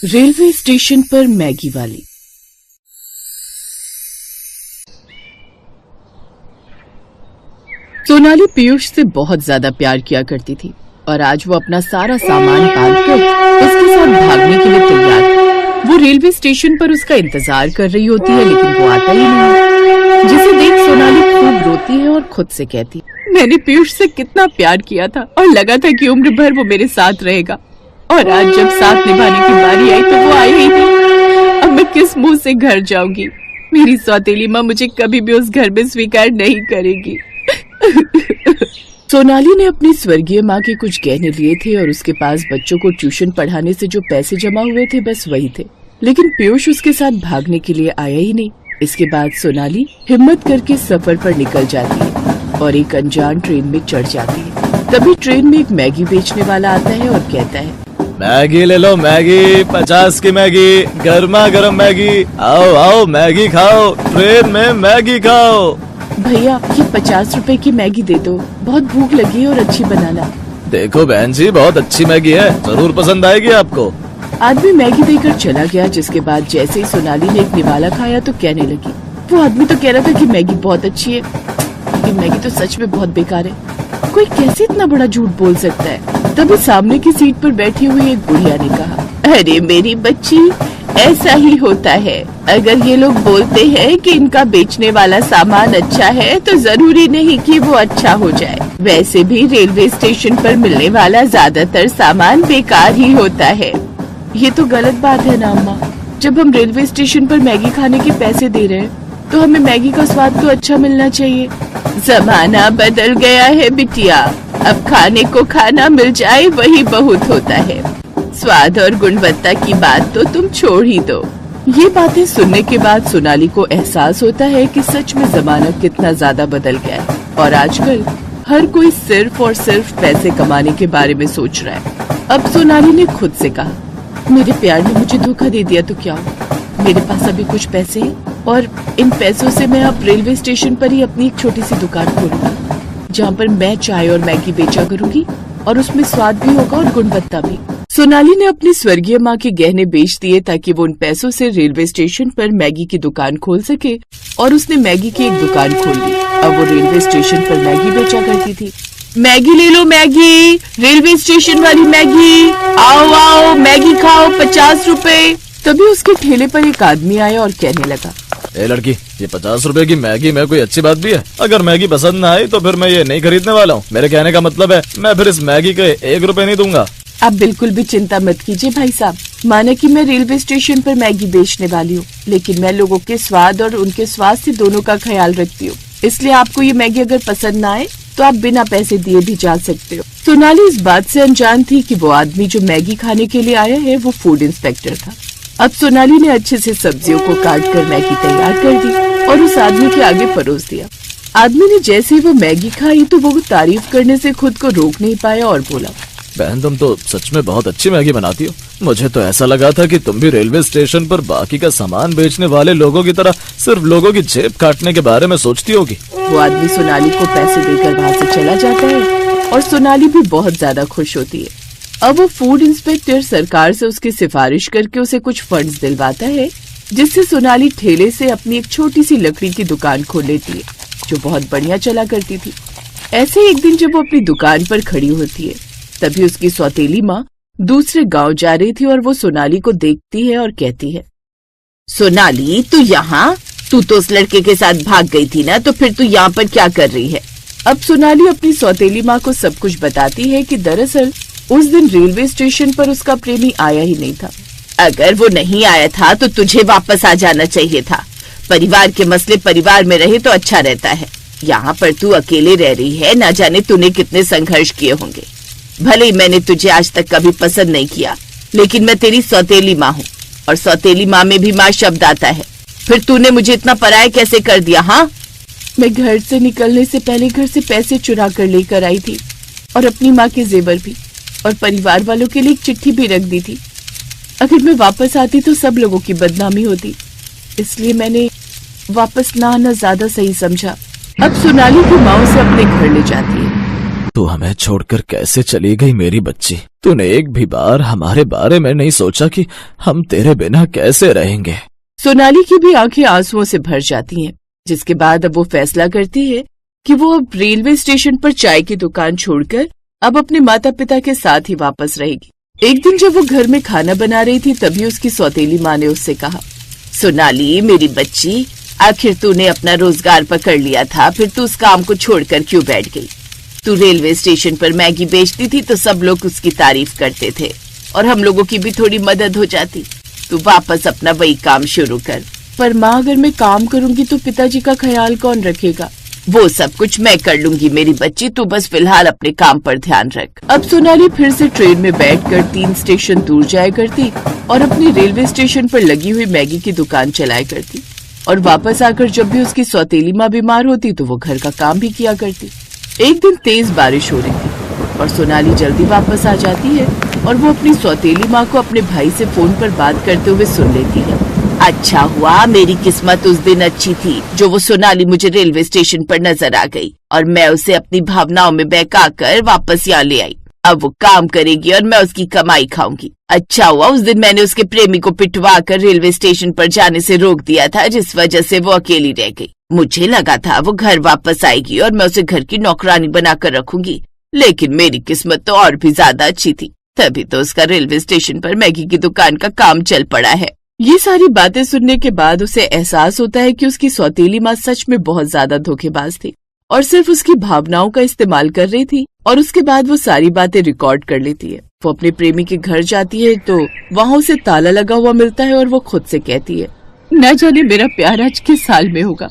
Railway station पर Maggi वाली। सोनाली पीयूष से बहुत ज्यादा प्यार किया करती थी और आज वो अपना सारा सामान बांधकर उसके साथ भागने के लिए तैयार है। वो रेलवे स्टेशन पर उसका इंतजार कर रही होती है लेकिन वो आता ही नहीं, जिसे देख सोनाली खूब रोती है और खुद से कहती, मैंने पीयूष से कितना प्यार किया था और लगा था कि उम्र भर वो मेरे साथ रहेगा, और आज जब साथ निभाने की बारी आई तो वो आई ही नहीं। अब मैं किस मुंह से घर जाऊंगी? मेरी सौतेली माँ मुझे कभी भी उस घर में स्वीकार नहीं करेगी। सोनाली ने अपनी स्वर्गीय माँ के कुछ गहने लिए थे और उसके पास बच्चों को ट्यूशन पढ़ाने से जो पैसे जमा हुए थे बस वही थे, लेकिन पीयूष उसके साथ भागने के लिए आया ही नहीं। इसके बाद सोनाली हिम्मत करके सफर पर निकल जाती है और एक अनजान ट्रेन में चढ़ जाती है। तभी ट्रेन में एक मैगी बेचने वाला आता है और कहता है, मैगी ले लो, मैगी 50 की मैगी, गर्मा गर्म मैगी, आओ आओ मैगी खाओ, ट्रेन में मैगी खाओ। भैया ये 50 रुपए की मैगी दे दो, बहुत भूख लगी है और अच्छी बनाना। देखो बहन जी, बहुत अच्छी मैगी है, जरूर पसंद आएगी आपको। आदमी मैगी देकर चला गया, जिसके बाद जैसे ही सोनाली ने एक निवाला खाया तो कहने लगी, वो आदमी तो कह रहा था कि मैगी बहुत अच्छी है, लेकिन मैगी तो सच में बहुत बेकार है। कोई कैसे इतना बड़ा झूठ बोल सकता है? तभी सामने की सीट पर बैठी हुई एक बुढ़िया ने कहा, अरे मेरी बच्ची, ऐसा ही होता है। अगर ये लोग बोलते हैं कि इनका बेचने वाला सामान अच्छा है तो जरूरी नहीं कि वो अच्छा हो जाए। वैसे भी रेलवे स्टेशन पर मिलने वाला ज्यादातर सामान बेकार ही होता है। ये तो गलत बात है ना अम्मा, जब हम रेलवे स्टेशन पर मैगी खाने के पैसे दे रहे हैं तो हमें मैगी का स्वाद तो अच्छा मिलना चाहिए। जमाना बदल गया है बिटिया, अब खाने को खाना मिल जाए वही बहुत होता है, स्वाद और गुणवत्ता की बात तो तुम छोड़ ही दो। ये बातें सुनने के बाद सोनाली को एहसास होता है कि सच में जमाना कितना ज्यादा बदल गया है और आजकल हर कोई सिर्फ और सिर्फ पैसे कमाने के बारे में सोच रहा है। अब सोनाली ने खुद से कहा, मेरे प्यार ने मुझे धोखा दे दिया तो क्या हुआ? मेरे पास अभी कुछ पैसे हैं और इन पैसों से मैं अब रेलवे स्टेशन पर ही अपनी एक छोटी सी दुकान खोलूंगी, जहाँ पर मैं चाय और मैगी बेचा करूंगी और उसमें स्वाद भी होगा और गुणवत्ता भी। सोनाली ने अपनी स्वर्गीय माँ के गहने बेच दिए ताकि वो उन पैसों से रेलवे स्टेशन पर मैगी की दुकान खोल सके, और उसने मैगी की एक दुकान खोल ली। अब वो रेलवे स्टेशन पर मैगी बेचा करती थी। मैगी ले लो, मैगी, रेलवे स्टेशन वाली मैगी, आओ आओ मैगी खाओ, 50 रुपए। तभी उसके ठेले पर एक आदमी आया और कहने लगा, ए लड़की, ये 50 रुपए की मैगी में कोई अच्छी बात भी है? अगर मैगी पसंद न आई तो फिर मैं ये नहीं खरीदने वाला हूँ। मेरे कहने का मतलब है मैं फिर इस मैगी के 1 रुपए नहीं दूंगा। आप बिल्कुल भी चिंता मत कीजिए भाई साहब, माने कि मैं रेलवे स्टेशन पर मैगी बेचने वाली हूँ, लेकिन मैं लोगों के स्वाद और उनके स्वास्थ्य दोनों का ख्याल रखती हूँ, इसलिए आपको ये मैगी अगर पसंद न आए तो आप बिना पैसे दिए भी जा सकते हो। सोनाली इस बात से अनजान थी कि वो आदमी जो मैगी खाने के लिए आया है वो फूड इंस्पेक्टर था। अब सोनाली ने अच्छे से सब्जियों को काट कर मैगी तैयार कर दी और उस आदमी के आगे परोस दिया। आदमी ने जैसे ही वो मैगी खाई तो वो तारीफ करने से खुद को रोक नहीं पाया और बोला, बहन तुम तो सच में बहुत अच्छी मैगी बनाती हो। मुझे तो ऐसा लगा था कि तुम भी रेलवे स्टेशन पर बाकी का सामान बेचने वाले लोगों की तरह सिर्फ लोगों की जेब काटने के बारे में सोचती होगी। वो आदमी सोनाली को पैसे देकर वहाँ से चला जाता है और सोनाली भी बहुत ज्यादा खुश होती है। अब वो फूड इंस्पेक्टर सरकार से उसकी सिफारिश करके उसे कुछ फंड्स दिलवाता है, जिससे सोनाली ठेले से अपनी एक छोटी सी लकड़ी की दुकान खोल लेती है, जो बहुत बढ़िया चला करती थी। ऐसे एक दिन जब वो अपनी दुकान पर खड़ी होती है, तभी उसकी सौतेली माँ दूसरे गांव जा रही थी और वो सोनाली को देखती है और कहती है, सोनाली तू यहाँ, तू तो उस लड़के के साथ भाग गई थी ना, तो फिर तू यहाँ पर क्या कर रही है? अब सोनाली अपनी सौतेली माँ को सब कुछ बताती है कि दरअसल उस दिन रेलवे स्टेशन पर उसका प्रेमी आया ही नहीं था। अगर वो नहीं आया था तो तुझे वापस आ जाना चाहिए था। परिवार के मसले परिवार में रहे तो अच्छा रहता है। यहाँ पर तू अकेले रह रही है, ना जाने तूने कितने संघर्ष किए होंगे। भले ही मैंने तुझे आज तक कभी पसंद नहीं किया, लेकिन मैं तेरी सौतेली माँ हूँ और सौतेली माँ में भी माँ शब्द आता है। फिर तूने मुझे इतना पराया कैसे कर दिया? हाँ, मैं घर से निकलने से पहले घर से पैसे चुरा कर लेकर आई थी और अपनी माँ के जेवर भी, और परिवार वालों के लिए एक चिट्ठी भी रख दी थी। अगर मैं वापस आती तो सब लोगों की बदनामी होती, इसलिए मैंने वापस ना आना ज्यादा सही समझा। अब सोनाली की माँ उसे अपने घर ले जाती है। तू हमें छोड़कर कैसे चली गई मेरी बच्ची? तूने एक भी बार हमारे बारे में नहीं सोचा कि हम तेरे बिना कैसे रहेंगे। सोनाली की भी आंखें आंसुओं से भर जाती हैं, जिसके बाद अब वो फैसला करती है कि वो अब रेलवे स्टेशन पर चाय की दुकान छोड़कर अब अपने माता पिता के साथ ही वापस रहेगी। एक दिन जब वो घर में खाना बना रही थी तभी उसकी सौतेली माँ ने उससे कहा, सोनाली मेरी बच्ची, आखिर तूने अपना रोजगार पकड़ लिया था, फिर तू उस काम को छोड़कर क्यों बैठ गई? तू रेलवे स्टेशन पर मैगी बेचती थी तो सब लोग उसकी तारीफ करते थे और हम लोगों की भी थोड़ी मदद हो जाती। तू वापस अपना वही काम शुरू कर। पर माँ, अगर मैं काम करूंगी तो पिताजी का ख्याल कौन रखेगा? वो सब कुछ मैं कर लूंगी मेरी बच्ची, तू बस फिलहाल अपने काम पर ध्यान रख। अब सोनाली फिर से ट्रेन में बैठकर 3 स्टेशन दूर जाया करती और अपनी रेलवे स्टेशन पर लगी हुई मैगी की दुकान चलाया करती, और वापस आकर जब भी उसकी सौतेली माँ बीमार होती तो वो घर का काम भी किया करती। एक दिन तेज बारिश हो रही थी और सोनाली जल्दी वापस आ जाती है और वो अपनी सौतेली माँ को अपने भाई से फोन पर बात करते हुए सुन लेती है। अच्छा हुआ मेरी किस्मत उस दिन अच्छी थी जो वो सोनाली मुझे रेलवे स्टेशन पर नजर आ गई और मैं उसे अपनी भावनाओं में बहका कर वापस यहाँ ले आई। अब वो काम करेगी और मैं उसकी कमाई खाऊंगी। अच्छा हुआ उस दिन मैंने उसके प्रेमी को पिटवा कर रेलवे स्टेशन पर जाने से रोक दिया था, जिस वजह से वो अकेली रह गई। मुझे लगा था वो घर वापस आएगी और मैं उसे घर की नौकरानी बनाकर रखूंगी, लेकिन मेरी किस्मत तो और भी ज्यादा अच्छी थी। तभी तो उसका रेलवे स्टेशन पर मैगी की दुकान का काम चल पड़ा है। ये सारी बातें सुनने के बाद उसे एहसास होता है कि उसकी सौतेली माँ सच में बहुत ज्यादा धोखेबाज थी और सिर्फ उसकी भावनाओं का इस्तेमाल कर रही थी। और उसके बाद वो सारी बातें रिकॉर्ड कर लेती है। वो अपने प्रेमी के घर जाती है तो वहाँ उसे ताला लगा हुआ मिलता है और वो खुद से कहती है, न जाने मेरा प्यार आज किस साल में होगा।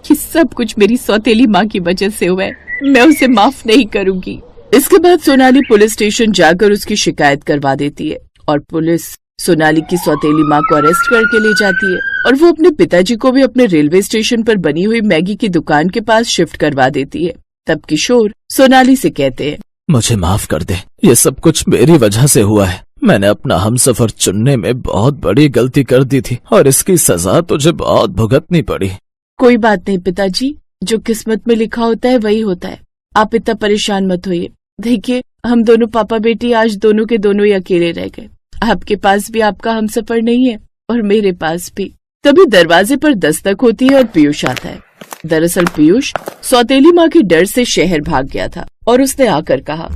कि सब कुछ मेरी सौतेली माँ की वजह से हुआ है, मैं उसे माफ नहीं करूंगी। इसके बाद सोनाली पुलिस स्टेशन जाकर उसकी शिकायत करवा देती है और पुलिस सोनाली की सौतेली माँ को अरेस्ट करके ले जाती है और वो अपने पिताजी को भी अपने रेलवे स्टेशन पर बनी हुई मैगी की दुकान के पास शिफ्ट करवा देती है। तब किशोर सोनाली से कहते हैं, मुझे माफ कर दे, ये सब कुछ मेरी वजह से हुआ है। मैंने अपना हमसफर चुनने में बहुत बड़ी गलती कर दी थी और इसकी सजा तुझे बहुत भुगतनी पड़ी। कोई बात नहीं पिताजी, जो किस्मत में लिखा होता है वही होता है, आप इतना परेशान मत होइए। देखिए, हम दोनों पापा बेटी आज दोनों के दोनों ही अकेले रह गए। आपके पास भी आपका हमसफर नहीं है और मेरे पास भी। तभी दरवाजे पर दस्तक होती है और पीयूष आता है। दरअसल पीयूष सौतेली माँ के डर से शहर भाग गया था और उसने आकर कहा,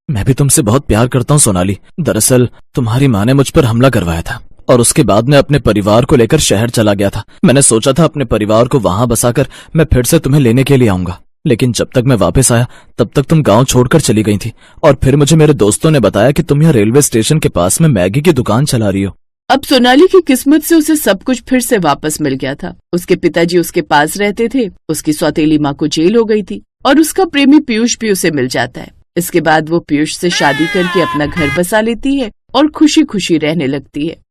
मैं भी तुमसे बहुत प्यार करता हूँ सोनाली। दरअसल तुम्हारी माँ ने मुझ पर हमला करवाया था और उसके बाद मैं अपने परिवार को लेकर शहर चला गया था। मैंने सोचा था अपने परिवार को वहाँ बसाकर मैं फिर से तुम्हें लेने के लिए आऊंगा, लेकिन जब तक मैं वापस आया तब तक तुम गांव छोड़कर चली गई थी और फिर मुझे मेरे दोस्तों ने बताया कि तुम यहाँ रेलवे स्टेशन के पास में मैगी की दुकान चला रही हो। अब सोनाली की किस्मत से उसे सब कुछ फिर से वापस मिल गया था। उसके पिताजी उसके पास रहते थे, उसकी सौतेली माँ को जेल हो गई थी और उसका प्रेमी पीयूष भी उसे मिल जाता है। इसके बाद वो पीयूष से शादी करके अपना घर बसा लेती है और खुशी खुशी रहने लगती है।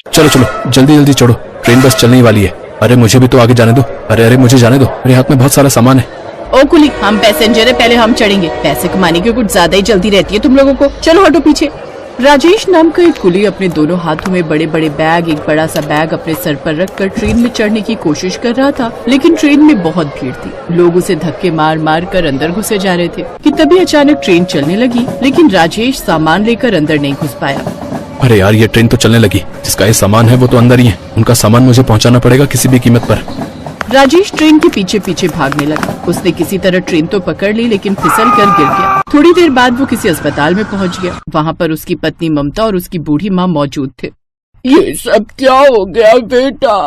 चलो चलो जल्दी जल्दी चढ़ो, ट्रेन बस चलने ही वाली है। अरे मुझे भी तो आगे जाने दो। अरे मुझे जाने दो, मेरे हाथ में बहुत सारा सामान है। ओ कुली, हम पैसेंजर है, पहले हम चढ़ेंगे। पैसे कमाने की कुछ ज्यादा ही जल्दी रहती है तुम लोगों को। चलो हटो पीछे। राजेश नाम का एक कुली अपने दोनों हाथों में बड़े बड़े बैग, एक बड़ा सा बैग अपने सर पर रखकर ट्रेन में चढ़ने की कोशिश कर रहा था, लेकिन ट्रेन में बहुत भीड़ थी। लोग उसे धक्के मार मार कर अंदर घुसे जा रहे थे कि तभी अचानक ट्रेन चलने लगी, लेकिन राजेश सामान लेकर अंदर नहीं घुस पाया। अरे यार, ये ट्रेन तो चलने लगी, जिसका ये सामान है वो तो अंदर ही है। उनका सामान मुझे पहुंचाना पड़ेगा किसी भी कीमत पर। राजेश ट्रेन के पीछे पीछे भागने लगा। उसने किसी तरह ट्रेन तो पकड़ ली, लेकिन फिसल कर गिर गया। थोड़ी देर बाद वो किसी अस्पताल में पहुंच गया। वहाँ पर उसकी पत्नी ममता और उसकी बूढ़ी माँ मौजूद थे। ये सब क्या हो गया बेटा?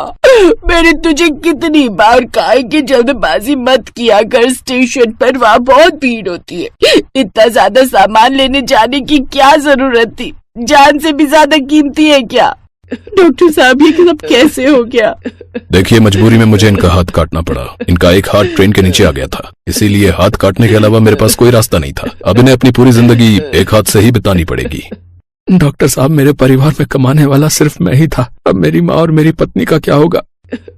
मैंने तुझे कितनी बार कहा है कि जल्दबाजी मत किया कर, स्टेशन पर वहाँ बहुत भीड़ होती है। इतना ज्यादा सामान लेने जाने की क्या जरूरत थी? जान से भी ज्यादा कीमती है क्या? डॉक्टर साहब, ये सब कैसे हो गया? देखिए, मजबूरी में मुझे इनका हाथ काटना पड़ा। इनका एक हाथ ट्रेन के नीचे आ गया था, इसीलिए हाथ काटने के अलावा मेरे पास कोई रास्ता नहीं था। अब इन्हें अपनी पूरी जिंदगी एक हाथ से ही बितानी पड़ेगी। डॉक्टर साहब, मेरे परिवार में कमाने वाला सिर्फ मैं ही था। अब मेरी माँ और मेरी पत्नी का क्या होगा?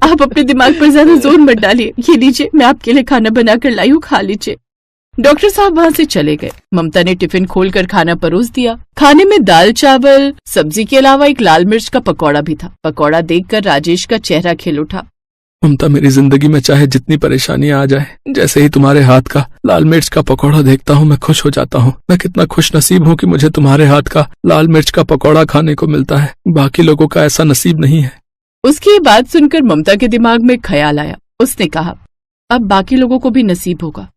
आप अपने दिमाग पर ज्यादा जोर मत डालिए। ये लीजिए, मैं आपके लिए खाना बना कर लाई हूँ, खा लीजिए। डॉक्टर साहब वहाँ से चले गए। ममता ने टिफिन खोलकर खाना परोस दिया। खाने में दाल चावल सब्जी के अलावा एक लाल मिर्च का पकौड़ा भी था। पकौड़ा देखकर राजेश का चेहरा खिल उठा। ममता, मेरी जिंदगी में चाहे जितनी परेशानियां आ जाए, जैसे ही तुम्हारे हाथ का लाल मिर्च का पकौड़ा देखता हूँ मैं खुश हो जाता हूँ। मैं कितना खुश नसीब हूँ कि मुझे तुम्हारे हाथ का लाल मिर्च का पकौड़ा खाने को मिलता है। बाकी लोगों का ऐसा नसीब नहीं है। उसकी ये बात सुनकर ममता के दिमाग में ख्याल आया। उसने कहा, अब बाकी लोगों को भी नसीब होगा।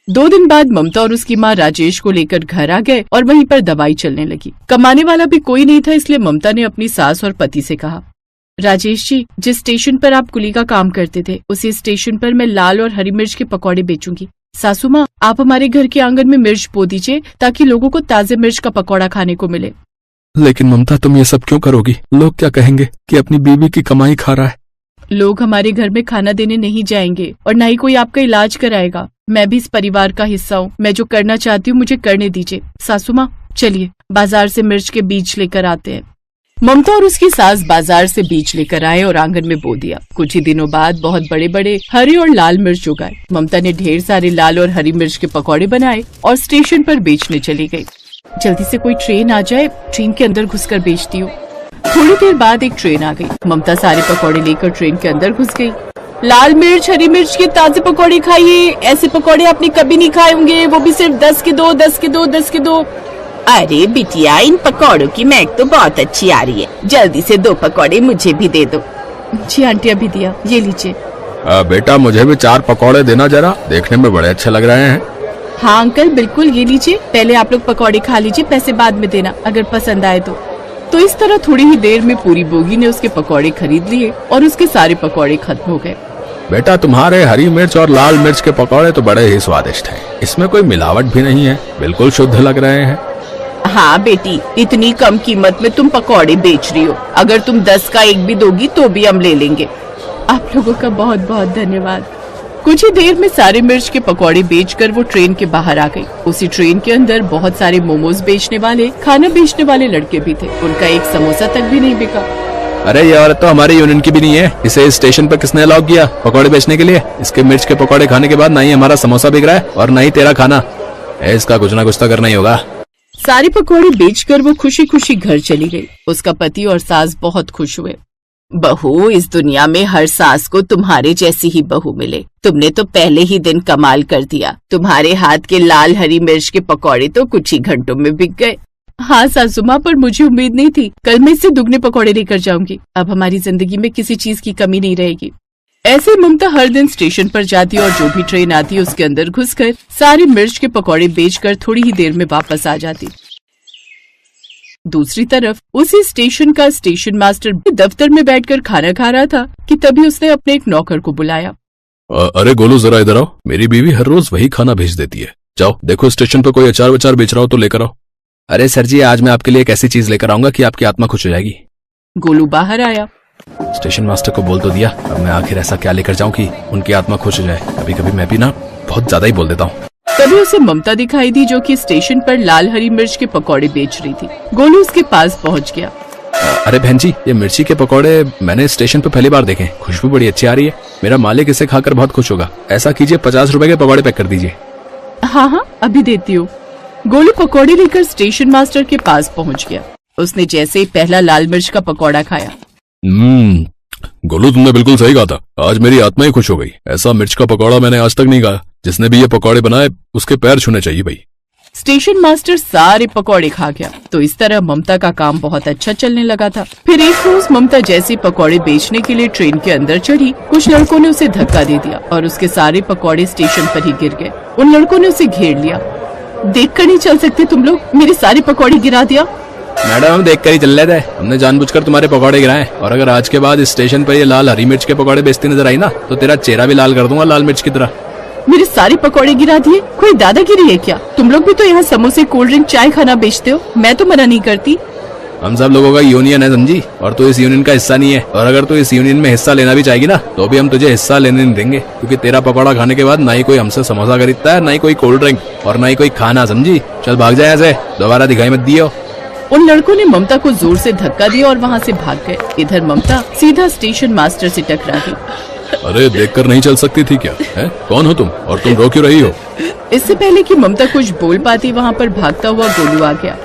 2 दिन बाद ममता और उसकी माँ राजेश को लेकर घर आ गए और वहीं पर दवाई चलने लगी। कमाने वाला भी कोई नहीं था, इसलिए ममता ने अपनी सास और पति से कहा, राजेश जी, जिस स्टेशन पर आप कुली का काम करते थे, उसी स्टेशन पर मैं लाल और हरी मिर्च के पकौड़े बेचूंगी। सासू माँ, आप हमारे घर के आंगन में मिर्च बो दीजिए ताकि लोगों को ताजे मिर्च का पकौड़ा खाने को मिले। लेकिन ममता, तुम ये सब क्यों करोगी? लोग क्या कहेंगे कि अपनी बीवी की कमाई खा रहा है। लोग हमारे घर में खाना देने नहीं जाएंगे और न ही कोई आपका इलाज कराएगा। मैं भी इस परिवार का हिस्सा हूँ। मैं जो करना चाहती हूँ मुझे करने दीजिए। सासू माँ, चलिए बाजार से मिर्च के बीज लेकर आते हैं। ममता और उसकी सास बाजार से बीज लेकर आए और आंगन में बो दिया। कुछ ही दिनों बाद बहुत बड़े बड़े हरे और लाल मिर्च उगाए। ममता ने ढेर सारे लाल और हरी मिर्च के पकौड़े बनाए और स्टेशन पर बेचने चली गई। जल्दी से कोई ट्रेन आ जाए, ट्रेन के अंदर घुसकर बेचती हूँ। थोड़ी देर बाद एक ट्रेन आ गई। ममता सारे पकौड़े लेकर ट्रेन के अंदर घुस गई। लाल मिर्च हरी मिर्च के ताजे पकौड़े खाइए। ऐसे पकौड़े आपने कभी नहीं खाए होंगे, वो भी सिर्फ 10 के 2, 10 के 2, 10 के 2। अरे बिटिया, इन पकौड़ों की महक तो बहुत अच्छी आ रही है। जल्दी से 2 पकौड़े मुझे भी दे दो। जी आंटी, अभी दिया, ये लीजिए। बेटा, मुझे भी 4 पकौड़े देना जरा, देखने में बड़े अच्छे लग रहे हैं। हाँ अंकल, बिल्कुल, ये लीजिए। पहले आप लोग पकौड़े खा लीजिए, पैसे बाद में देना अगर पसंद आए तो इस तरह थोड़ी ही देर में पूरी बोगी ने उसके पकौड़े खरीद लिए और उसके सारे पकौड़े खत्म हो गए। बेटा, तुम्हारे हरी मिर्च और लाल मिर्च के पकौड़े तो बड़े ही स्वादिष्ट हैं। इसमें कोई मिलावट भी नहीं है, बिल्कुल शुद्ध लग रहे हैं। हाँ बेटी, इतनी कम कीमत में तुम पकौड़े बेच रही हो। अगर तुम 10 का 1 भी दोगी तो भी हम ले लेंगे। आप लोगों का बहुत बहुत धन्यवाद। कुछ ही देर में सारे मिर्च के पकौड़े बेचकर वो ट्रेन के बाहर आ गई। उसी ट्रेन के अंदर बहुत सारे मोमोज बेचने वाले, खाना बेचने वाले लड़के भी थे। उनका एक समोसा तक भी नहीं बिका। अरे ये औरत तो हमारे यूनियन की भी नहीं है। इसे इस स्टेशन पर किसने अलाउ किया पकौड़े बेचने के लिए? इसके मिर्च के पकौड़े खाने के बाद ना ही हमारा समोसा बिक रहा है और ना ही तेरा खाना। इसका कुछ ना कुछ तो करना ही होगा। सारे पकौड़े बेचकर वो खुशी खुशी घर चली गई। उसका पति और सास बहुत खुश हुए। बहू, इस दुनिया में हर सास को तुम्हारे जैसी ही बहू मिले। तुमने तो पहले ही दिन कमाल कर दिया। तुम्हारे हाथ के लाल हरी मिर्च के पकौड़े तो कुछ ही घंटों में बिक गए। हाँ सासू माँ, पर मुझे उम्मीद नहीं थी। कल मैं इससे दुगने पकौड़े लेकर जाऊंगी। अब हमारी जिंदगी में किसी चीज की कमी नहीं रहेगी। ऐसे ममता हर दिन स्टेशन पर जाती और जो भी ट्रेन आती उसके अंदर घुसकर सारे मिर्च के पकौड़े बेचकर थोड़ी ही देर में वापस आ जाती। दूसरी तरफ उसी स्टेशन का स्टेशन मास्टर दफ्तर में बैठकर खाना खा रहा था कि तभी उसने अपने एक नौकर को बुलाया। अरे गोलू, जरा इधर आओ। मेरी बीवी हर रोज वही खाना भेज देती है। जाओ देखो, स्टेशन पर कोई अचार वचार बेच रहा हो तो लेकर आओ। अरे सर जी, आज मैं आपके लिए एक ऐसी चीज लेकर आऊंगा कि आपकी आत्मा खुश हो जाएगी। गोलू बाहर आया। स्टेशन मास्टर को बोल तो दिया, अब मैं आखिर ऐसा क्या लेकर जाऊं कि उनकी आत्मा खुश हो जाए। कभी कभी मैं भी ना बहुत ज्यादा ही बोल देता हूँ। तभी उसे ममता दिखाई दी जो कि स्टेशन पर लाल हरी मिर्च के पकौड़े बेच रही थी। गोलू उसके पास पहुंच गया। अरे बहन जी, ये मिर्ची के पकौड़े मैंने स्टेशन पे पहली बार देखे। खुशबू बड़ी अच्छी आ रही है। मेरा मालिक इसे खाकर बहुत खुश होगा। ऐसा कीजिए, 50 रुपए के पकौड़े पैक कर दीजिए। हाँ हाँ, अभी देती हूँ। गोलू पकौड़े लेकर स्टेशन मास्टर के पास पहुंच गया। उसने जैसे ही पहला लाल मिर्च का पकौड़ा खाया। गोलू, तुमने बिल्कुल सही कहा था। आज मेरी आत्मा ही खुश हो गई। ऐसा मिर्च का पकौड़ा मैंने आज तक नहीं खाया। जिसने भी ये पकौड़े बनाए उसके पैर छूने चाहिए भाई। स्टेशन मास्टर सारे पकौड़े खा गया। तो इस तरह ममता का काम बहुत अच्छा चलने लगा था। फिर एक रोज ममता जैसे पकौड़े बेचने के लिए ट्रेन के अंदर चढ़ी, कुछ लड़कों ने उसे धक्का दे दिया और उसके सारे पकौड़े स्टेशन पर ही गिर गए। उन लड़कों ने उसे घेर लिया। देखकर नहीं चल सकते तुम लोग? मेरे सारे पकौड़े गिरा दिया। मैडम, हम देख कर ही चल रहे थे। हमने जानबूझकर तुम्हारे पकौड़े गिराए। और अगर आज के बाद इस स्टेशन पर ये लाल हरी मिर्च के पकौड़े बेचती नजर आई ना, तो तेरा चेहरा भी लाल कर दूंगा लाल मिर्च की तरह। मेरे सारे पकौड़े गिरा दिए? कोई दादागिरी है क्या? तुम लोग भी तो यहाँ समोसे, कोल्ड ड्रिंक, चाय खाना बेचते हो। मैं तो मना नहीं करती। हम सब लोगों का यूनियन है समझी, और तू इस यूनियन का हिस्सा नहीं है। और अगर तू इस यूनियन में हिस्सा लेना भी चाहेगी ना, तो भी हम तुझे हिस्सा लेने नहीं देंगे। क्योंकि तेरा पकौड़ा खाने के बाद ना ही कोई हमसे समोसा खरीदता है, ना ही कोई कोल्ड ड्रिंक और ना ही कोई खाना, समझी। चल भाग जाए ऐसे, दोबारा दिखाई मत दियो। उन लड़कों ने ममता को जोर से धक्का दिया और वहाँ से भाग गए। इधर ममता सीधा स्टेशन मास्टर से टकरा गई। अरे देखकर नहीं चल सकती थी क्या? है? कौन हो तुम और तुम रो क्यों रही हो? इससे पहले कि ममता कुछ बोल पाती, वहाँ पर भागता हुआ गोलू आ गया।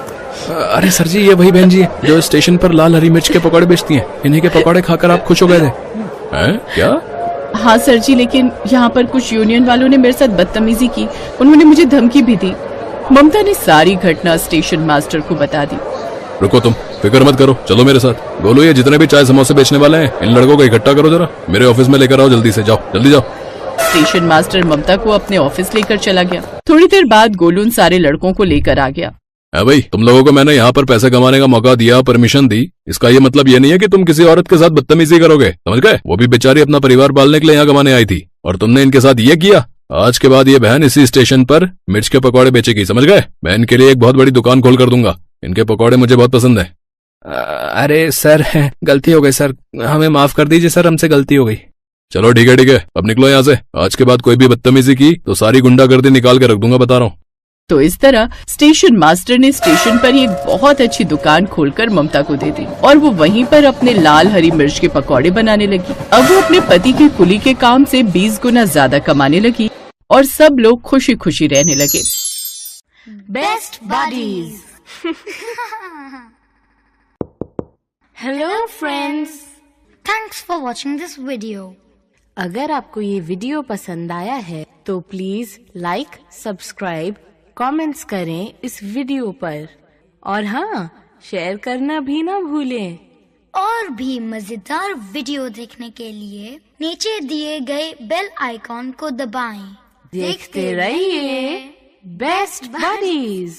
अरे सर जी, ये वही बहन जी है जो स्टेशन पर लाल हरी मिर्च के पकौड़े बेचती हैं। इन्हीं के पकौड़े खाकर आप खुश हो गए थे? हैं? क्या? हाँ सर जी, लेकिन यहाँ पर कुछ यूनियन वालों ने मेरे साथ बदतमीजी की, उन्होंने मुझे धमकी भी दी। ममता ने सारी घटना स्टेशन मास्टर को बता दी। रुको तुम, फिक्र मत करो, चलो मेरे साथ। बोलो ये जितने भी चाय समोसे बेचने वाले हैं, इन लड़कों को इकट्ठा करो जरा, मेरे ऑफिस में लेकर आओ, जल्दी से जाओ, जल्दी जाओ। स्टेशन मास्टर ममता को अपने ऑफिस लेकर चला गया। थोड़ी देर बाद गोलू उन सारे लड़कों को लेकर आ गया। भाई, तुम लोगों को मैंने यहाँ पर पैसे कमाने का मौका दिया, परमिशन दी, इसका ये मतलब ये नहीं है कि तुम किसी औरत के साथ बदतमीजी करोगे, समझ गए? वो भी बेचारी अपना परिवार पालने के लिए यहाँ कमाने आई थी, और तुमने इनके साथ ये किया। आज के बाद ये बहन इसी स्टेशन पर मिर्च के पकौड़े बेचेगी, समझ गए? मैं इनके लिए एक बहुत बड़ी दुकान खोल कर दूंगा, इनके पकौड़े मुझे बहुत पसंद है। अरे सर, गलती हो गई सर, हमें माफ कर दीजिए सर, हमसे गलती हो गई। चलो ठीक है, अब निकलो यहाँ से। आज के बाद कोई भी बदतमीजी की तो सारी गुंडागर्दी निकाल के रख दूंगा, बता रहा हूँ। तो इस तरह स्टेशन मास्टर ने स्टेशन पर ही एक बहुत अच्छी दुकान खोलकर ममता को दे दी, और वो वहीं पर अपने लाल हरी मिर्च के पकौड़े बनाने लगी। अब वो अपने पति के कुली के काम से 20 गुना ज्यादा कमाने लगी, और सब लोग खुशी खुशी रहने लगे। Best buddies. Hello friends. Thanks for watching this video. अगर आपको ये वीडियो पसंद आया है तो प्लीज लाइक, सब्सक्राइब, कमेंट्स करें इस वीडियो पर, और हाँ, शेयर करना भी ना भूलें। और भी मजेदार वीडियो देखने के लिए नीचे दिए गए बेल आइकॉन को दबाएं। देखते रहिए बेस्ट बडीज।